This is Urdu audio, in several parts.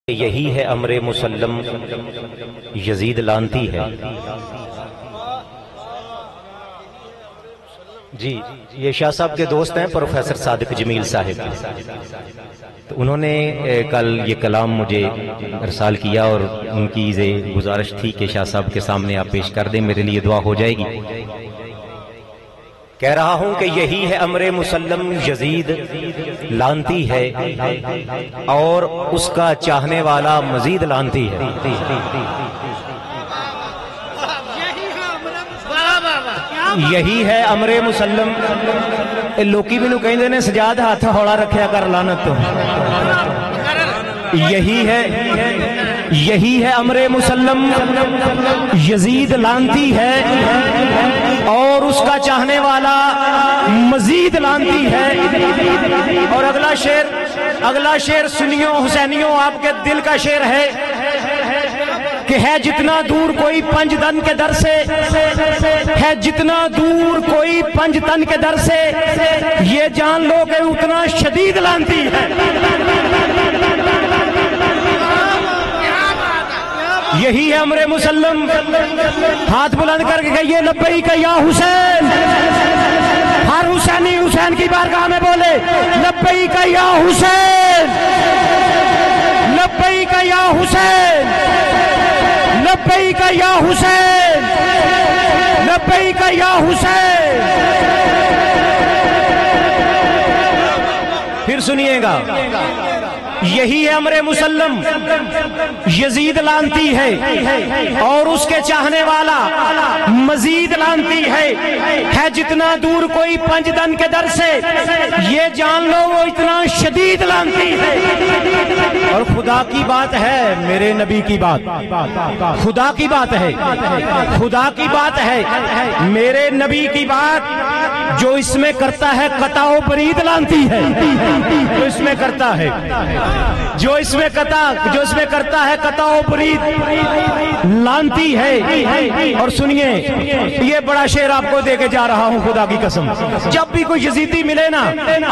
یہی ہے امر مسلم، یزید لانتی ہے۔ جی یہ شاہ صاحب کے دوست ہیں پروفیسر صادق جمیل صاحب، تو انہوں نے کل یہ کلام مجھے ارسال کیا اور ان کی گزارش تھی کہ شاہ صاحب کے سامنے آپ پیش کر دیں، میرے لیے دعا ہو جائے گی۔ کہہ رہا ہوں کہ یہی ہے امر مسلم، یزید لانتی ہے اور اس کا چاہنے والا مزید لانتی ہے۔ یہی ہے امر مسلم، لوکی مینوں کہندے نے سجاد ہاتھ ہولا رکھیا کر لعنت تو۔ یہی ہے امر مسلم، یزید لانتی ہے اور اس کا چاہنے والا مزید لانتی ہے۔ اور اگلا شعر سنیوں حسینیوں آپ کے دل کا شعر ہے کہ ہے جتنا دور کوئی پنج تن کے در سے، ہے جتنا دور کوئی پنج تن کے در سے، یہ جان لو کہ اتنا شدید لانتی ہے۔ یہی ہے امر مسلم، ہاتھ بلند کر کے کہیے لبیک یا حسین۔ ہر حسینی حسین کی بارگاہ میں بولے لبیک یا حسین، لبیک یا حسین، لبیک یا حسین، لبیک یا حسین۔ پھر سنیے گا، یہی ہے امر مسلم، یزید لانتی ہے اور اس کے چاہنے والا مزید لانتی ہے جتنا دور کوئی پنج دن کے در سے، یہ جان لو وہ اتنا شدید لانتی ہے۔ اور خدا کی بات ہے، میرے نبی کی بات، خدا کی بات ہے، خدا کی بات ہے، میرے نبی کی بات، جو اس میں کرتا ہے قطع و برید لانتی ہے، جو اس میں کرتا ہے، جو اس میں کرتا ہے قطع و برید لانتی ہے۔ اور سنیے یہ بڑا شعر آپ کو دے کے جا رہا ہوں خدا کی قسم، جب بھی کوئی یزیدی ملے نا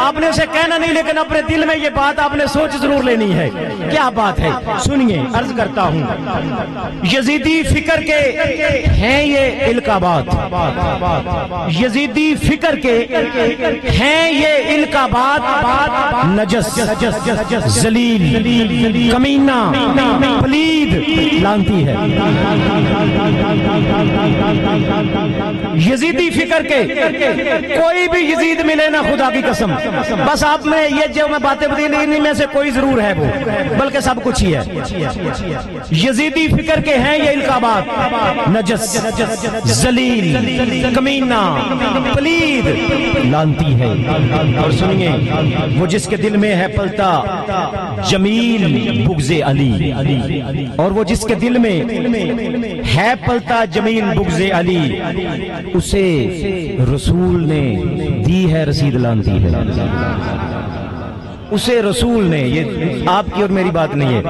آپ نے اسے کہنا نہیں، لیکن اپنے دل میں یہ بات آپ نے سوچ ضرور لینی ہے۔ کیا بات ہے سنیے، عرض کرتا ہوں، یزیدی فکر کے ہیں یہ القابات، یزیدی فکر کے ہیں یہ القابات، نجس، ذلیل، کمینہ، پلید لانتی ہے۔ یزیدی فکر کے کوئی بھی یزید ملے نا خدا کی قسم، بس آپ میں یہ جو میں باتیں بتائی ان میں سے کوئی ضرور ہے وہ، بلکہ سب کچھ ہی ہے۔ یزیدی فکر کے ہیں یہ القابات، نجس، ذلیل، کمینہ، پلید لانتی ہے۔ اور سنیے، وہ جس کے دل میں ہے پلتا جمیل بغض علی، اور وہ جس کے دل میں ہے پلتا جمیل بغض علی، اسے رسول نے دی ہے رسید لانتی ہے۔ اسے رسول نے، یہ آپ کی اور میری بات نہیں ہے،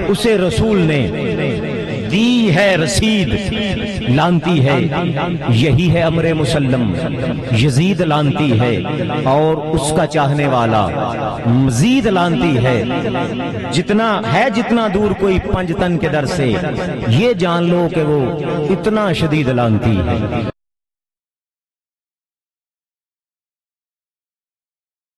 اسے رسول نے دی ہے رسید لانتی ہے۔ یہی ہے امر مسلم، یزید لانتی ہے اور اس کا چاہنے والا مزید لانتی ہے۔ جتنا دور کوئی پنج تن کے در سے، یہ جان لو کہ وہ اتنا شدید لانتی ہے۔